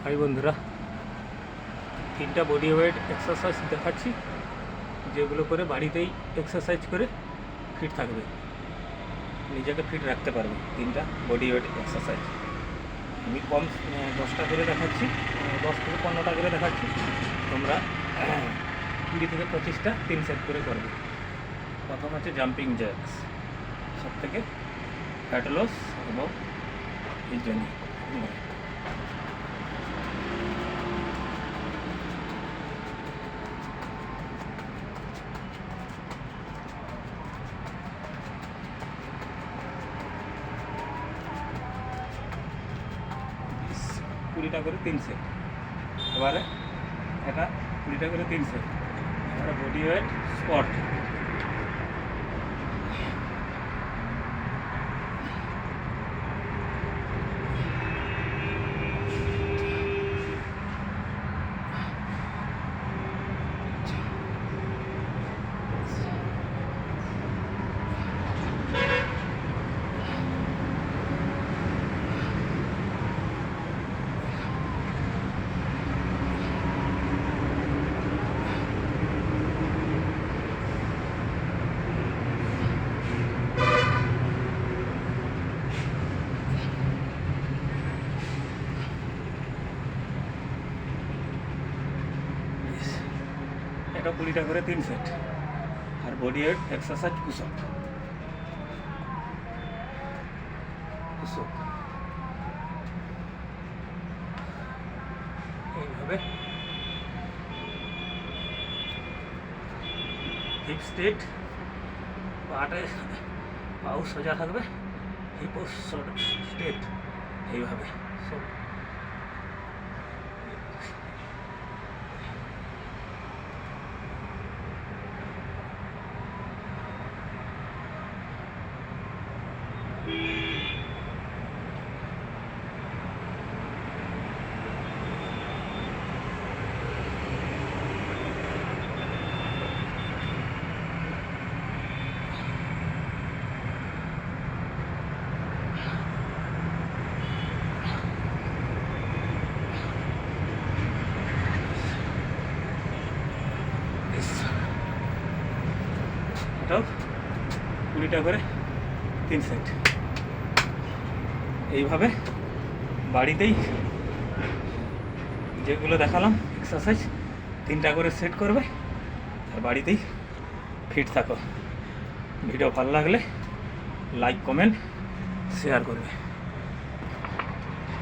High বন্ধুরা, 3টা body weight exercise দেখাচ্ছি, যেগুলো করে বাড়িতেই এক্সারসাইজ করে ফিট থাকবে, নিজেকে ফিট রাখতে পারবে। 3টা বডি ওয়েট এক্সারসাইজ আমি কম 10টা করে দেখাচ্ছি, 10 থেকে 15টা করে দেখাচ্ছি। তোমরা 20 থেকে 25টা 3 সেট করে করবে। প্রথম হচ্ছে জাম্পিং জ্যাক্স, সব থেকে ফ্যাট লস এবং এর জন্য কুড়িটা করে 3 সেট। এবারে এটা 20টা করে 3 সেট। এবারে বডি ওয়েট স্কোয়াট, এটা 20টা করে 3 সেট। আর বডি ওয়েট এক্সারসাইজ পুশআপ, এইভাবে হিপ স্ট্রেট, পাও সোজা থাকবে, হিপ স্ট্রেট, এইভাবে সব। এটাও 20টা করে 3 সেট। এইভাবে বাড়িতেই যেগুলো দেখালাম এক্সারসাইজ 3টা করে সেট করবে, আর বাড়িতেই ফিট থাকো। ভিডিও ভালো লাগলে লাইক, কমেন্ট, শেয়ার করবে।